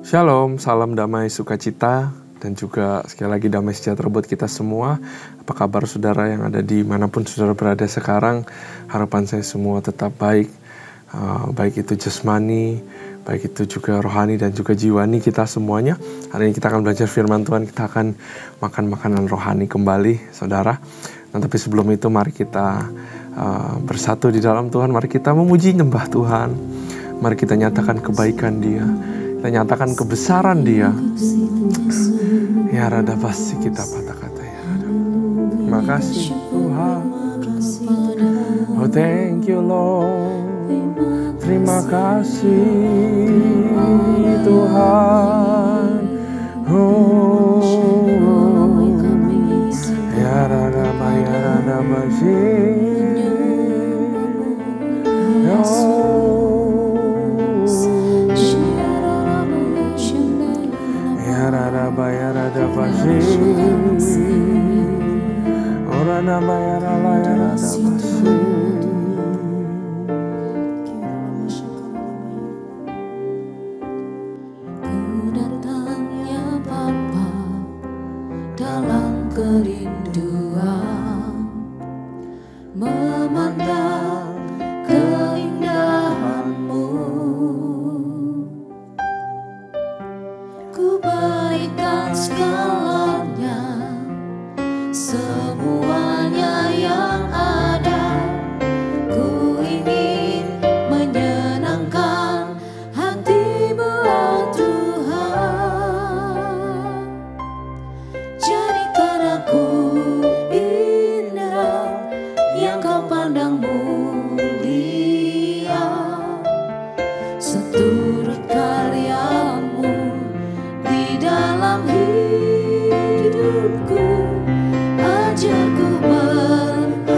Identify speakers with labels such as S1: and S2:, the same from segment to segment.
S1: Shalom, salam damai sukacita dan juga sekali lagi damai sejahtera buat kita semua. Apa kabar saudara yang ada di manapun saudara berada sekarang? Harapan saya semua tetap baik, baik itu jasmani, baik itu juga rohani dan juga jiwani kita semuanya. Hari ini kita akan belajar firman Tuhan, kita akan makan makanan rohani kembali saudara. Nah, tapi sebelum itu mari kita bersatu di dalam Tuhan, mari kita memuji nyembah Tuhan. Mari kita nyatakan kebaikan Dia. Kita nyatakan kebesaran Dia. Ya rada pasti kita patah kata ya rada. Terima kasih Tuhan. Oh thank you Lord. Terima kasih Tuhan. Oh ya rada masih.
S2: Datangnya Bapa dalam kerinduan, memandang keindahan-Mu. Ku berikan segalanya, semuanya yang ada. Ku ingin menyenangkan hati-Mu, oh Tuhan. Jadikan aku indah, yang Kau pandang mulia, seturut karya-Mu di dalam hidupku. Ajarku berharap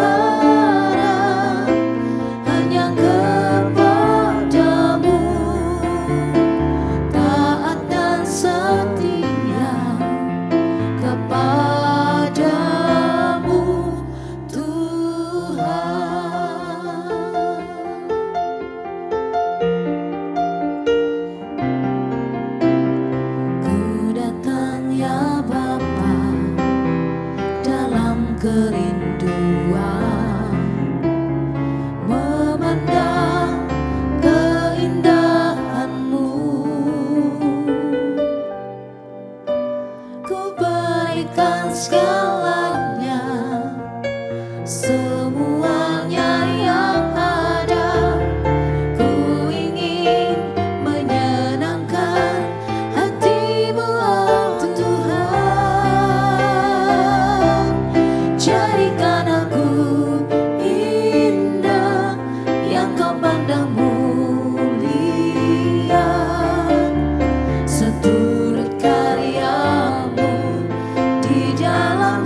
S2: hanya kepada-Mu, taat dan setia kepada-Mu, Tuhan. Ku datang ya Bapa dalam kerinduan, memandang keindahan-Mu. Ku berikan segalanya, semuanya yang ada. Ku ingin menyenangkan hati-Mu, oh Tuhan. Jadikan aku indah, yang Kau pandang mulia, seturut karya-Mu di dalam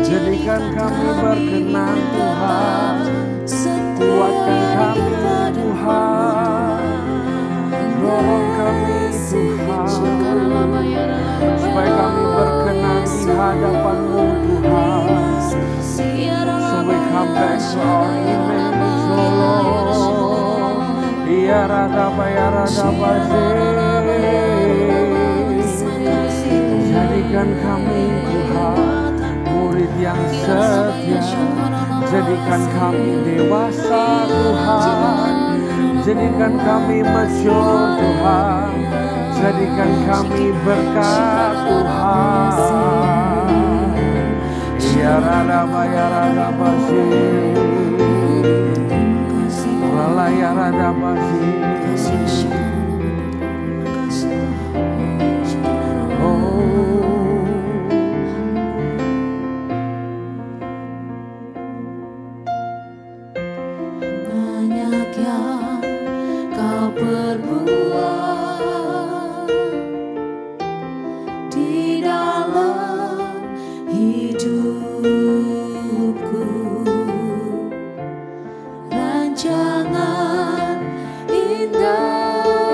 S1: Jadikan kami berkenan Tuhan, kuatkan kami Tuhan, dorong kami Tuhan, supaya kami berkenan di hadapan-Mu Tuhan. So we come back to our image, oh Lord. Ya Radaba ya Radaba, jadikan kami Tuhan murid yang setia, jadikan kami dewasa Tuhan, jadikan kami mature Tuhan, jadikan kami berkat Tuhan. Ya Radaba ya Radaba, Lala ya Radaba,
S2: banyak yang kau perbuat di dalam hidupku, rancangan indah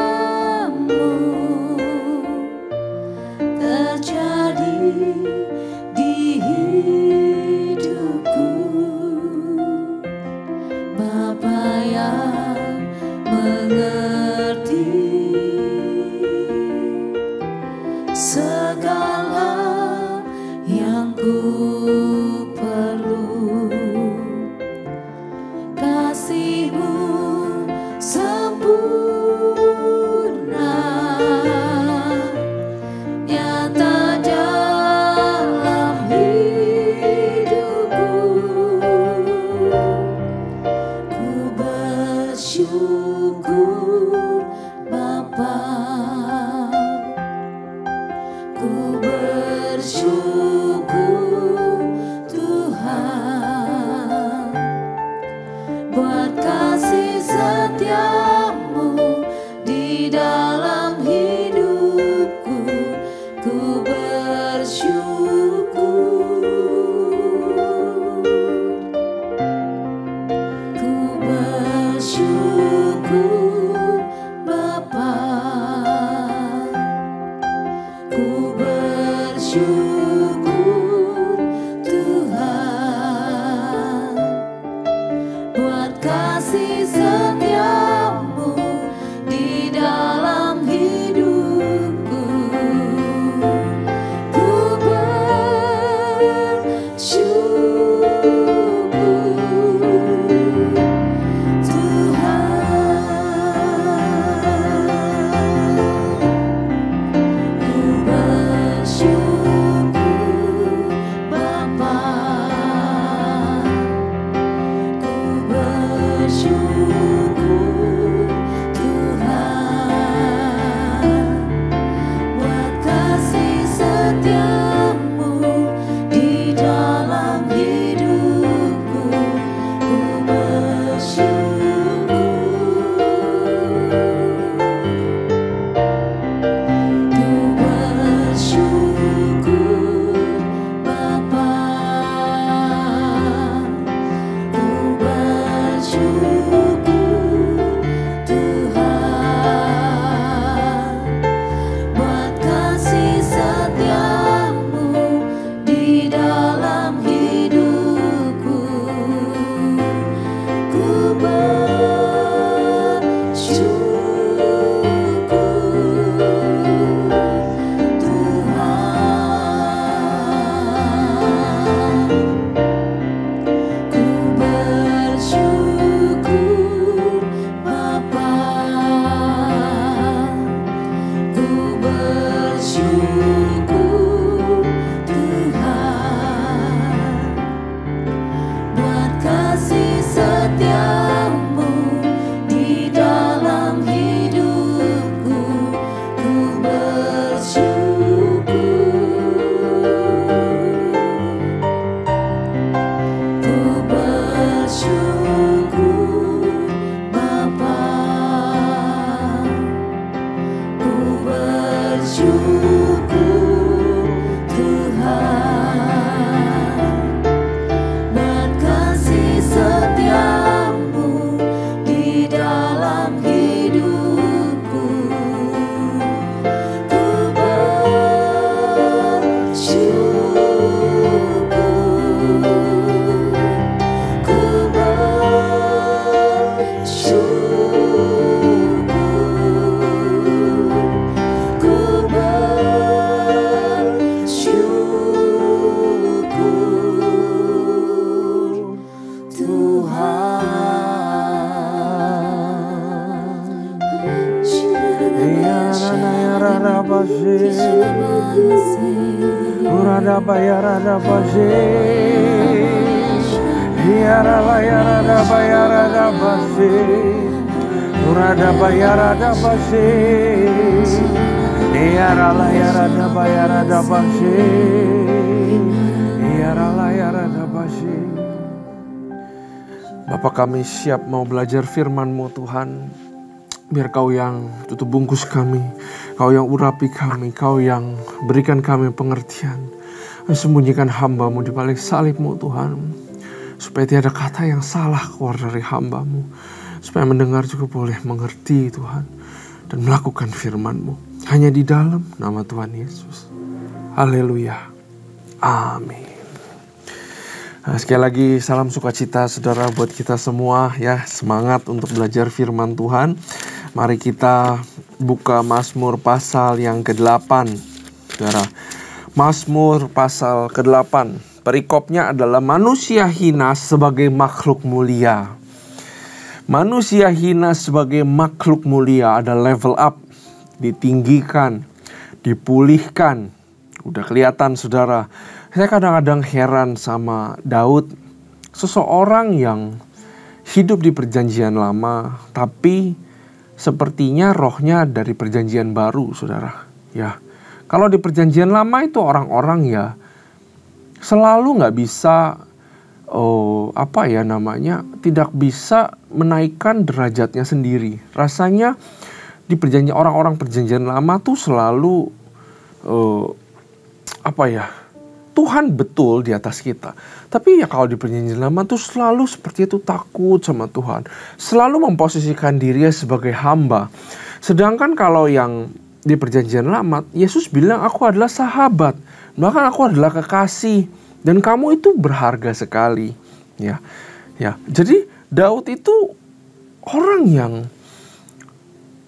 S1: bayarada bashe. Yarala yarada bayarada bashe. Urada bayarada bashe. Yarala yarada bayarada bashe. Yarala yarada bashe. Bapa, kami siap mau belajar firman-Mu Tuhan. Biar Kau yang tutup bungkus kami, Kau yang urapi kami, Kau yang berikan kami pengertian. Sembunyikan hamba-Mu di balik salib-Mu Tuhan. Supaya tiada kata yang salah keluar dari hamba-Mu. Supaya mendengar juga boleh mengerti Tuhan. Dan melakukan firman-Mu. Hanya di dalam nama Tuhan Yesus. Haleluya. Amin. Nah, sekali lagi salam sukacita saudara buat kita semua ya. Semangat untuk belajar firman Tuhan. Mari kita buka Mazmur pasal yang ke-8. Saudara, Mazmur pasal ke-8. Perikopnya adalah manusia hina sebagai makhluk mulia. Manusia hina sebagai makhluk mulia ada level up, ditinggikan, dipulihkan. Udah kelihatan saudara. Saya kadang-kadang heran sama Daud, seseorang yang hidup di perjanjian lama, tapi sepertinya rohnya dari perjanjian baru, saudara. Ya, kalau di perjanjian lama itu orang-orang ya selalu nggak bisa, tidak bisa menaikkan derajatnya sendiri. Rasanya di perjanjian orang-orang perjanjian lama tuh selalu Tuhan betul di atas kita. Tapi ya kalau di perjanjian lama tuh selalu seperti itu, takut sama Tuhan. Selalu memposisikan dirinya sebagai hamba. Sedangkan kalau yang di perjanjian lama, Yesus bilang aku adalah sahabat. Bahkan aku adalah kekasih. Dan kamu itu berharga sekali. Ya. Jadi Daud itu orang yang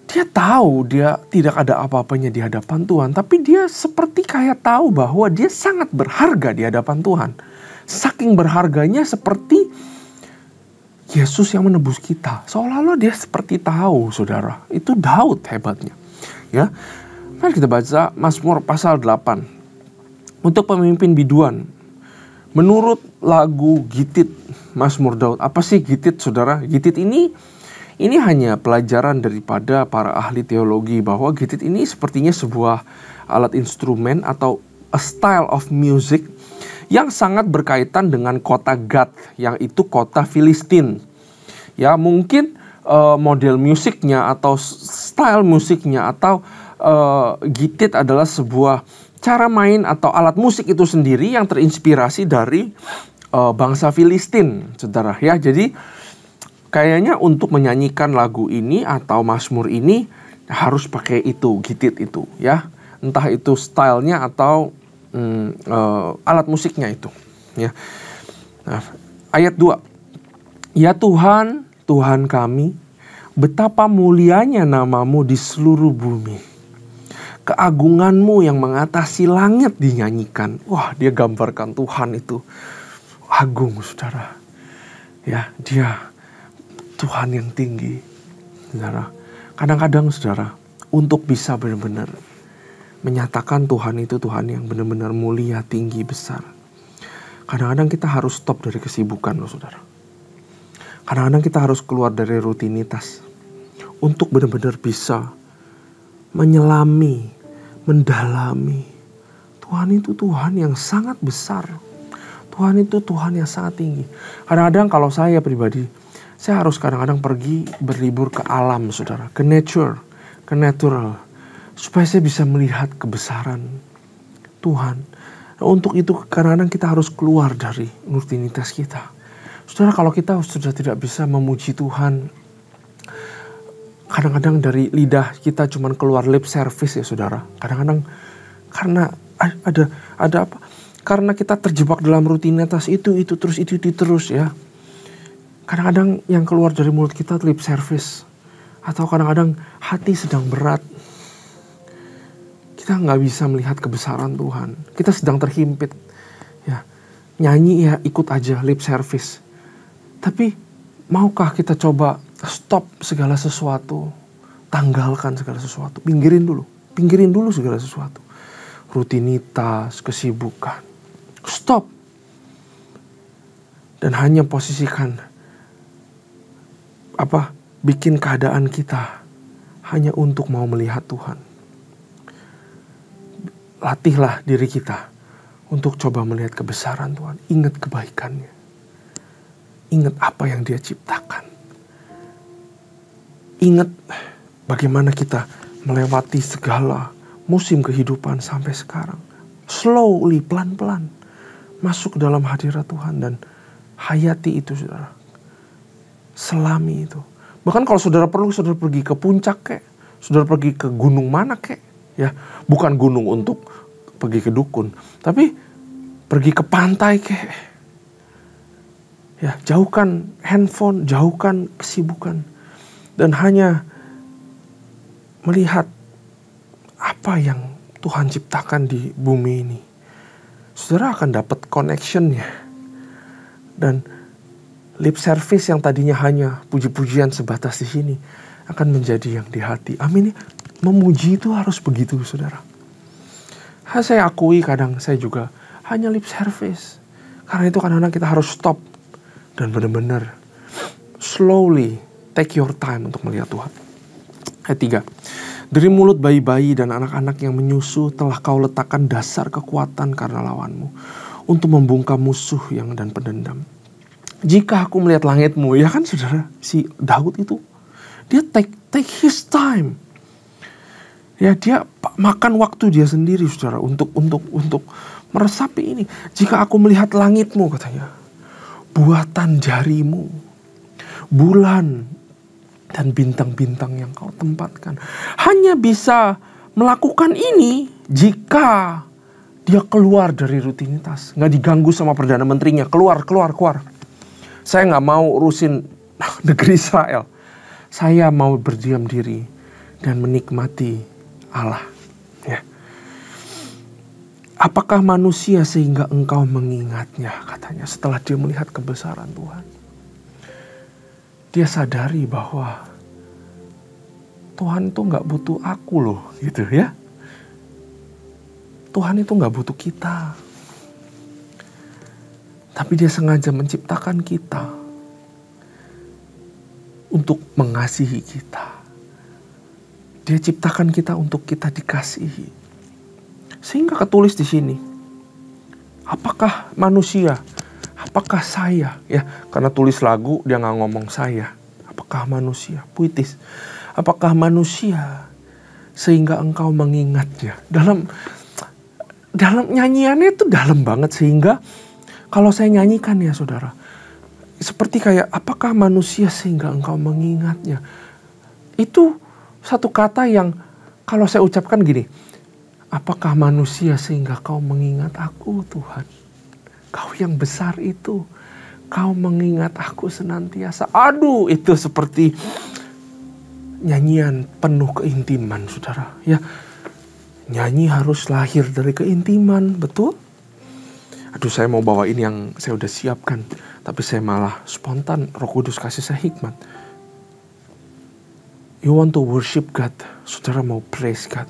S1: dia tahu dia tidak ada apa-apanya di hadapan Tuhan. Tapi dia seperti kayak tahu bahwa dia sangat berharga di hadapan Tuhan. Saking berharganya seperti Yesus yang menebus kita. Seolah-olah dia seperti tahu, saudara. Itu Daud hebatnya. Ya, mari kita baca Mazmur pasal 8. Untuk pemimpin biduan. Menurut lagu Gitit Mazmur Daud. Apa sih Gitit, saudara? Gitit ini hanya pelajaran daripada para ahli teologi bahwa gitit ini sepertinya sebuah alat instrumen atau a style of music yang sangat berkaitan dengan kota Gad, yang itu kota Filistin. Ya, mungkin model musiknya atau style musiknya atau gitit adalah sebuah cara main atau alat musik itu sendiri yang terinspirasi dari bangsa Filistin, saudara. Ya, jadi kayaknya untuk menyanyikan lagu ini atau Mazmur ini harus pakai itu, gitit itu ya. Entah itu stylenya atau alat musiknya itu ya. Nah, ayat 2. Ya Tuhan, Tuhan kami, betapa mulianya namamu di seluruh bumi. Keagunganmu yang mengatasi langit dinyanyikan. Wah, dia gambarkan Tuhan itu agung, saudara. Ya, dia Tuhan yang tinggi, saudara. Kadang-kadang, saudara, untuk bisa benar-benar menyatakan Tuhan itu Tuhan yang benar-benar mulia, tinggi, besar. Kadang-kadang kita harus stop dari kesibukan, loh, saudara. Kadang-kadang kita harus keluar dari rutinitas untuk benar-benar bisa menyelami, mendalami. Tuhan itu Tuhan yang sangat besar. Tuhan itu Tuhan yang sangat tinggi. Kadang-kadang kalau saya pribadi, saya harus kadang-kadang pergi berlibur ke alam, saudara. Ke nature, ke natural. Supaya saya bisa melihat kebesaran Tuhan. Nah, untuk itu kadang-kadang kita harus keluar dari rutinitas kita. Saudara, kalau kita sudah tidak bisa memuji Tuhan, kadang-kadang dari lidah kita cuma keluar lip service ya, saudara. Kadang-kadang karena ada apa? Karena kita terjebak dalam rutinitas itu terus ya. Kadang-kadang yang keluar dari mulut kita lip service. Atau kadang-kadang hati sedang berat. Kita nggak bisa melihat kebesaran Tuhan. Kita sedang terhimpit. Ya, nyanyi ya ikut aja lip service. Tapi maukah kita coba stop segala sesuatu. Tanggalkan segala sesuatu. Pinggirin dulu segala sesuatu. Rutinitas, kesibukan. Stop. Dan hanya posisikan bikin keadaan kita hanya untuk mau melihat Tuhan. Latihlah diri kita untuk coba melihat kebesaran Tuhan. Ingat kebaikannya. Ingat apa yang Dia ciptakan. Ingat bagaimana kita melewati segala musim kehidupan sampai sekarang. Slowly, pelan-pelan masuk ke dalam hadirat Tuhan dan hayati itu, saudara. Selami itu. Bahkan kalau saudara perlu, saudara pergi ke puncak kek, saudara pergi ke gunung mana kek, ya, bukan gunung untuk pergi ke dukun, tapi pergi ke pantai kek. Ya, jauhkan handphone, jauhkan kesibukan, dan hanya melihat apa yang Tuhan ciptakan di bumi ini. Saudara akan dapat connection-nya. Dan lip service yang tadinya hanya puji-pujian sebatas di sini akan menjadi yang di hati. Amin. Memuji itu harus begitu, saudara. Saya akui kadang saya juga hanya lip service. Karena itu kadang-kadang kita harus stop dan benar-benar slowly take your time untuk melihat Tuhan. Ayat 3. Dari mulut bayi-bayi dan anak-anak yang menyusu telah kau letakkan dasar kekuatan karena lawanmu, untuk membungkam musuh yang dan pendendam. Jika aku melihat langitmu, ya kan saudara, si Daud itu dia take his time. Ya, dia makan waktu dia sendiri, saudara, untuk meresapi ini. Jika aku melihat langitmu, katanya, buatan jarimu, bulan dan bintang-bintang yang kau tempatkan, hanya bisa melakukan ini jika dia keluar dari rutinitas, nggak diganggu sama Perdana Menterinya. Keluar. Saya nggak mau urusin negeri Israel. Saya mau berdiam diri dan menikmati Allah. Ya. Apakah manusia sehingga engkau mengingatnya, katanya, setelah dia melihat kebesaran Tuhan. Dia sadari bahwa Tuhan itu nggak butuh aku loh, gitu ya. Tuhan itu nggak butuh kita. Tapi Dia sengaja menciptakan kita untuk mengasihi kita. Dia ciptakan kita untuk kita dikasihi. Sehingga ketulis di sini, apakah manusia, apakah saya, ya, karena tulis lagu dia nggak ngomong saya. Apakah manusia, puitis, apakah manusia sehingga engkau mengingatnya. Dalam nyanyiannya itu dalam banget, sehingga kalau saya nyanyikan, ya saudara, seperti kayak apakah manusia sehingga engkau mengingatnya. Itu satu kata yang kalau saya ucapkan gini, apakah manusia sehingga kau mengingat aku, Tuhan. Kau yang besar itu, kau mengingat aku senantiasa. Aduh, itu seperti nyanyian penuh keintiman, saudara. Ya, nyanyi harus lahir dari keintiman, betul? Aduh, saya mau bawain yang saya udah siapkan, tapi saya malah spontan. Roh Kudus kasih saya hikmat. You want to worship God, saudara mau praise God,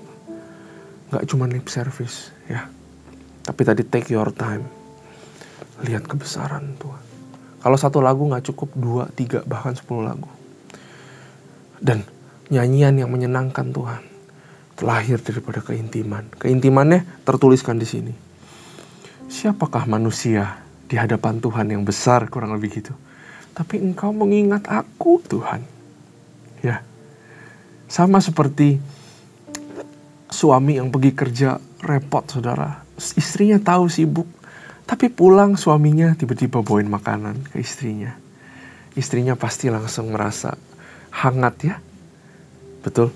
S1: gak cuma lip service, ya. Tapi tadi take your time, lihat kebesaran Tuhan. Kalau satu lagu gak cukup, 2, 3, bahkan 10 lagu. Dan nyanyian yang menyenangkan Tuhan terlahir daripada keintiman. Keintimannya tertuliskan di sini. Siapakah manusia di hadapan Tuhan yang besar, kurang lebih gitu. Tapi engkau mengingat aku, Tuhan. Ya. Sama seperti suami yang pergi kerja repot, saudara. Istrinya tahu sibuk, tapi pulang suaminya tiba-tiba bawain makanan ke istrinya. Istrinya pasti langsung merasa hangat, ya. Betul.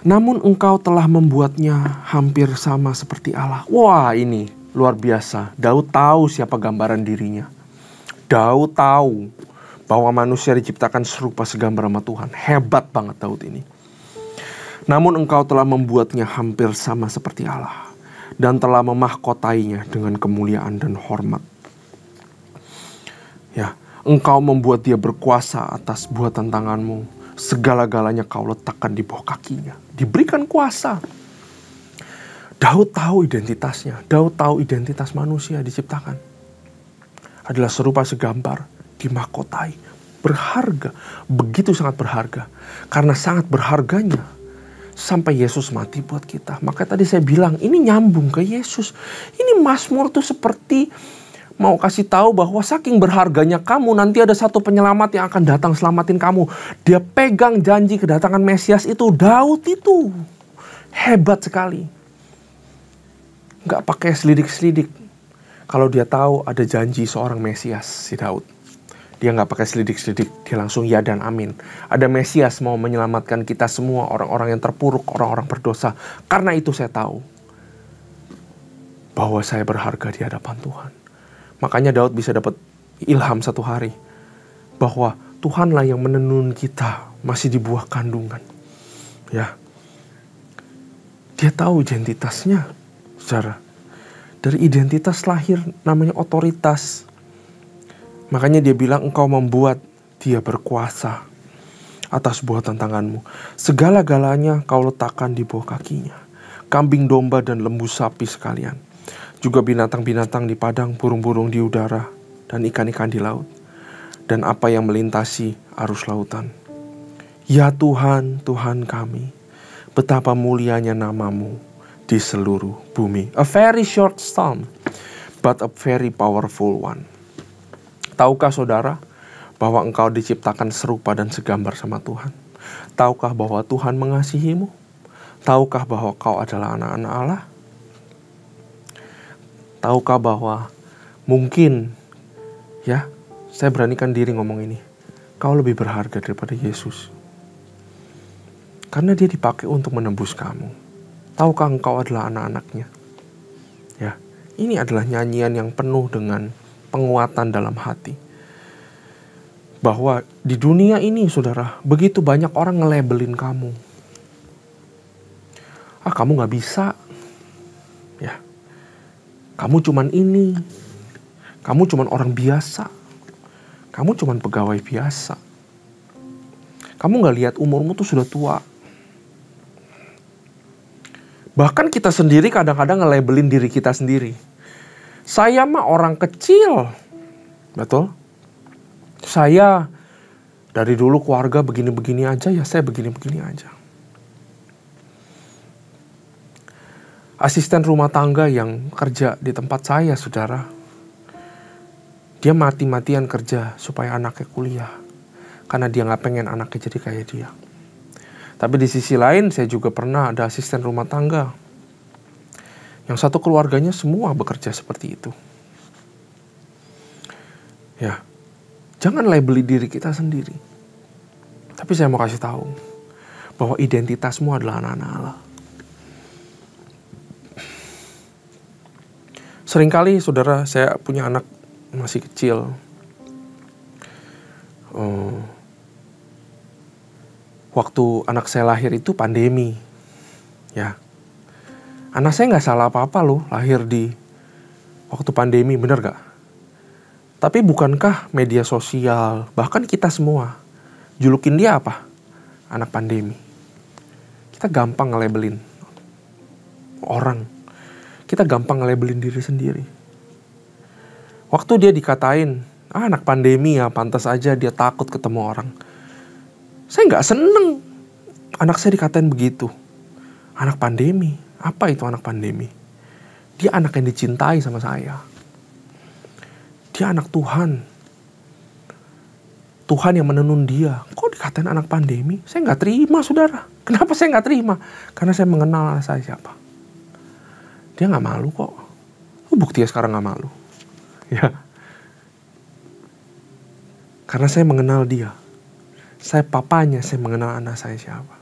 S1: Namun engkau telah membuatnya hampir sama seperti Allah. Wah, ini luar biasa. Daud tahu siapa gambaran dirinya. Daud tahu bahwa manusia diciptakan serupa segambar sama Tuhan. Hebat banget Daud ini. Namun engkau telah membuatnya hampir sama seperti Allah, dan telah memahkotainya dengan kemuliaan dan hormat. Ya, engkau membuat dia berkuasa atas buatan tanganmu. Segala-galanya kau letakkan di bawah kakinya. Diberikan kuasa. Daud tahu identitasnya. Daud tahu identitas manusia diciptakan. Adalah serupa segambar, dimahkotai, berharga. Begitu sangat berharga. Karena sangat berharganya, sampai Yesus mati buat kita. Makanya tadi saya bilang, ini nyambung ke Yesus. Ini Mazmur tuh seperti mau kasih tahu bahwa saking berharganya kamu, nanti ada satu penyelamat yang akan datang selamatin kamu. Dia pegang janji kedatangan Mesias itu. Daud itu hebat sekali. Nggak pakai selidik-selidik. Kalau dia tahu ada janji seorang Mesias, si Daud. Dia nggak pakai selidik-selidik. Dia langsung ya dan amin. Ada Mesias mau menyelamatkan kita semua, orang-orang yang terpuruk, orang-orang berdosa. Karena itu saya tahu bahwa saya berharga di hadapan Tuhan. Makanya Daud bisa dapat ilham satu hari. Bahwa Tuhanlah yang menenun kita masih di buah kandungan. Ya. Dia tahu identitasnya. Saudara. Dari identitas lahir namanya otoritas. Makanya dia bilang engkau membuat dia berkuasa atas buah tantanganmu. Segala-galanya kau letakkan di bawah kakinya. Kambing domba dan lembu sapi sekalian. Juga binatang-binatang di padang, burung-burung di udara, dan ikan-ikan di laut. Dan apa yang melintasi arus lautan. Ya Tuhan, Tuhan kami, betapa mulianya namamu di seluruh bumi. A very short psalm, but a very powerful one. Tahukah saudara bahwa engkau diciptakan serupa dan segambar sama Tuhan? Tahukah bahwa Tuhan mengasihimu? Tahukah bahwa kau adalah anak-anak Allah? Tahukah bahwa mungkin, ya, saya beranikan diri ngomong ini, kau lebih berharga daripada Yesus. Karena dia dipakai untuk menembus kamu. Tahukah engkau adalah anak-anaknya? Ya, ini adalah nyanyian yang penuh dengan penguatan dalam hati. Bahwa di dunia ini, saudara, begitu banyak orang nge-labelin kamu. Ah, kamu gak bisa. Ya, kamu cuman ini. Kamu cuman orang biasa. Kamu cuman pegawai biasa. Kamu gak lihat umurmu tuh sudah tua. Bahkan kita sendiri kadang-kadang nge-labelin diri kita sendiri. Saya mah orang kecil. Betul? Saya dari dulu keluarga begini-begini aja, ya saya begini-begini aja. Asisten rumah tangga yang kerja di tempat saya, saudara. Dia mati-matian kerja supaya anaknya kuliah. Karena dia gak pengen anaknya jadi kayak dia. Tapi di sisi lain saya juga pernah ada asisten rumah tangga. Yang satu keluarganya semua bekerja seperti itu. Ya, jangan labeli diri kita sendiri. Tapi saya mau kasih tahu bahwa identitasmu adalah anak-anak Allah. Seringkali saudara, saya punya anak masih kecil. Waktu anak saya lahir itu pandemi. Ya. Anak saya gak salah apa-apa loh lahir di waktu pandemi, bener gak? Tapi bukankah media sosial, bahkan kita semua, julukin dia apa? Anak pandemi. Kita gampang nge-labelin orang. Kita gampang nge-labelin diri sendiri. Waktu dia dikatain, anak pandemi ya, pantas aja dia takut ketemu orang. Saya gak seneng anak saya dikatain begitu. Anak pandemi. Apa itu anak pandemi? Dia anak yang dicintai sama saya. Dia anak Tuhan. Tuhan yang menenun dia. Kok dikatain anak pandemi? Saya gak terima, saudara. Kenapa saya gak terima? Karena saya mengenal anak saya siapa. Dia gak malu kok. Buktinya sekarang gak malu. Ya. Karena saya mengenal dia. Saya papanya, saya mengenal anak saya siapa.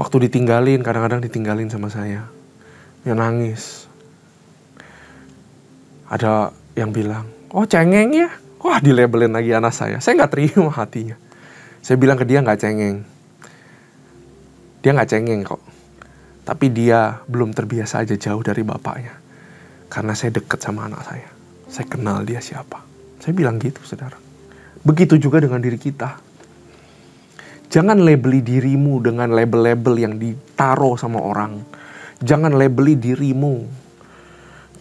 S1: Waktu ditinggalin, kadang-kadang ditinggalin sama saya. Dia nangis. Ada yang bilang, oh cengeng ya? Wah, dilabelin lagi anak saya. Saya gak terima hatinya. Saya bilang ke dia gak cengeng. Dia gak cengeng kok. Tapi dia belum terbiasa aja jauh dari bapaknya. Karena saya deket sama anak saya. Saya kenal dia siapa. Saya bilang gitu, saudara. Begitu juga dengan diri kita. Jangan labeli dirimu dengan label-label yang ditaruh sama orang. Jangan labeli dirimu.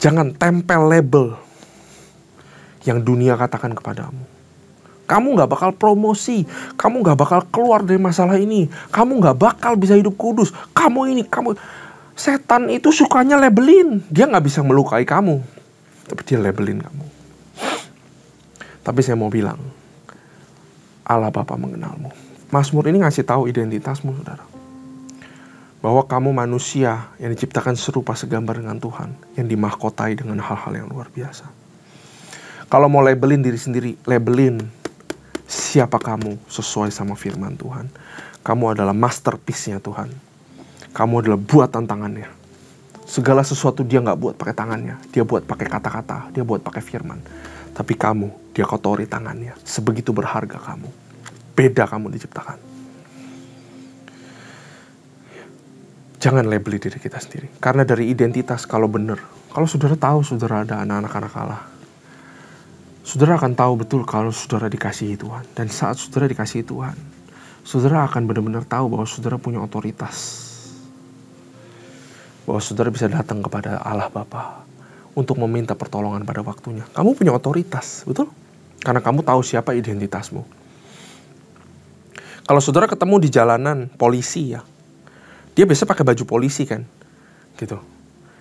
S1: Jangan tempel label yang dunia katakan kepadamu. Kamu gak bakal promosi. Kamu gak bakal keluar dari masalah ini. Kamu gak bakal bisa hidup kudus. Kamu ini, kamu. Setan itu sukanya labelin. Dia gak bisa melukai kamu, tapi dia labelin kamu. Tapi saya mau bilang, Allah Bapa mengenalmu. Mazmur ini ngasih tahu identitasmu, saudara. Bahwa kamu manusia yang diciptakan serupa segambar dengan Tuhan, yang dimahkotai dengan hal-hal yang luar biasa. Kalau mau labelin diri sendiri, labelin siapa kamu sesuai sama firman Tuhan. Kamu adalah masterpiece-nya Tuhan. Kamu adalah buatan tangannya. Segala sesuatu dia gak buat pakai tangannya. Dia buat pakai kata-kata. Dia buat pakai firman. Tapi kamu, dia kotori tangannya. Sebegitu berharga kamu. Beda kamu diciptakan. Jangan labeli diri kita sendiri. Karena dari identitas, kalau benar. Kalau saudara tahu saudara ada anak-anak Allah, saudara akan tahu betul kalau saudara dikasihi Tuhan. Dan saat saudara dikasihi Tuhan, saudara akan benar-benar tahu bahwa saudara punya otoritas. Bahwa saudara bisa datang kepada Allah Bapa untuk meminta pertolongan pada waktunya. Kamu punya otoritas, betul? Karena kamu tahu siapa identitasmu. Kalau saudara ketemu di jalanan polisi ya, dia biasa pakai baju polisi kan, gitu.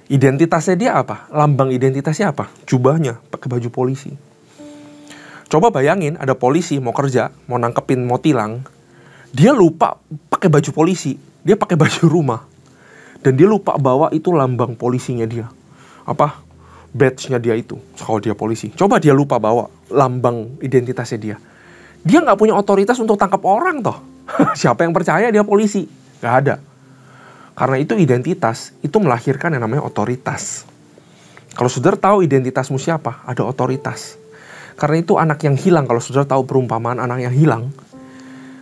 S1: Identitasnya dia apa? Lambang identitasnya apa? Jubahnya pakai baju polisi. Coba bayangin ada polisi mau kerja, mau nangkepin, mau tilang, dia lupa pakai baju polisi, dia pakai baju rumah, dan dia lupa bawa itu lambang polisinya dia, apa? Badge-nya dia itu, kalau dia polisi. Coba dia lupa bawa lambang identitasnya dia. Dia nggak punya otoritas untuk tangkap orang toh. Siapa yang percaya dia polisi? Nggak ada. Karena itu identitas, itu melahirkan yang namanya otoritas. Kalau saudara tahu identitasmu siapa, ada otoritas. Karena itu anak yang hilang, kalau saudara tahu perumpamaan anak yang hilang,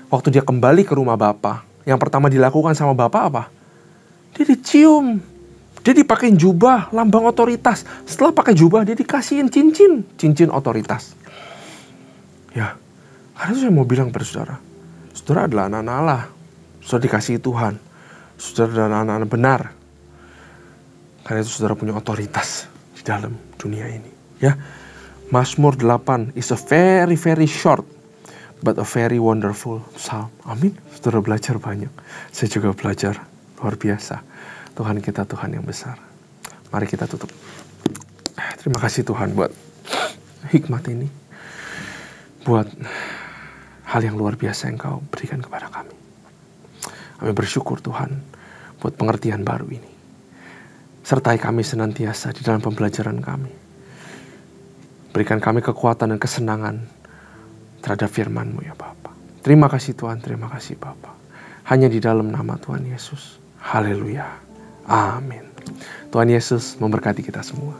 S1: waktu dia kembali ke rumah Bapa, yang pertama dilakukan sama Bapa apa? Dia dicium. Dia dipakein jubah, lambang otoritas. Setelah pakai jubah, dia dikasihin cincin otoritas. Ya. Karena itu saya mau bilang pada saudara, saudara adalah anak-anak Allah, saudara dikasihi Tuhan, saudara adalah anak-anak benar. Karena itu saudara punya otoritas di dalam dunia ini. Ya, Mazmur 8 is a very very short but a very wonderful psalm. Amin. Saudara belajar banyak. Saya juga belajar luar biasa. Tuhan kita Tuhan yang besar. Mari kita tutup. Terima kasih Tuhan buat hikmat ini, buat hal yang luar biasa yang Kau berikan kepada kami. Kami bersyukur Tuhan buat pengertian baru ini. Sertai kami senantiasa di dalam pembelajaran kami. Berikan kami kekuatan dan kesenangan terhadap firman-Mu ya Bapa. Terima kasih Tuhan, terima kasih Bapa. Hanya di dalam nama Tuhan Yesus. Haleluya. Amin. Tuhan Yesus memberkati kita semua.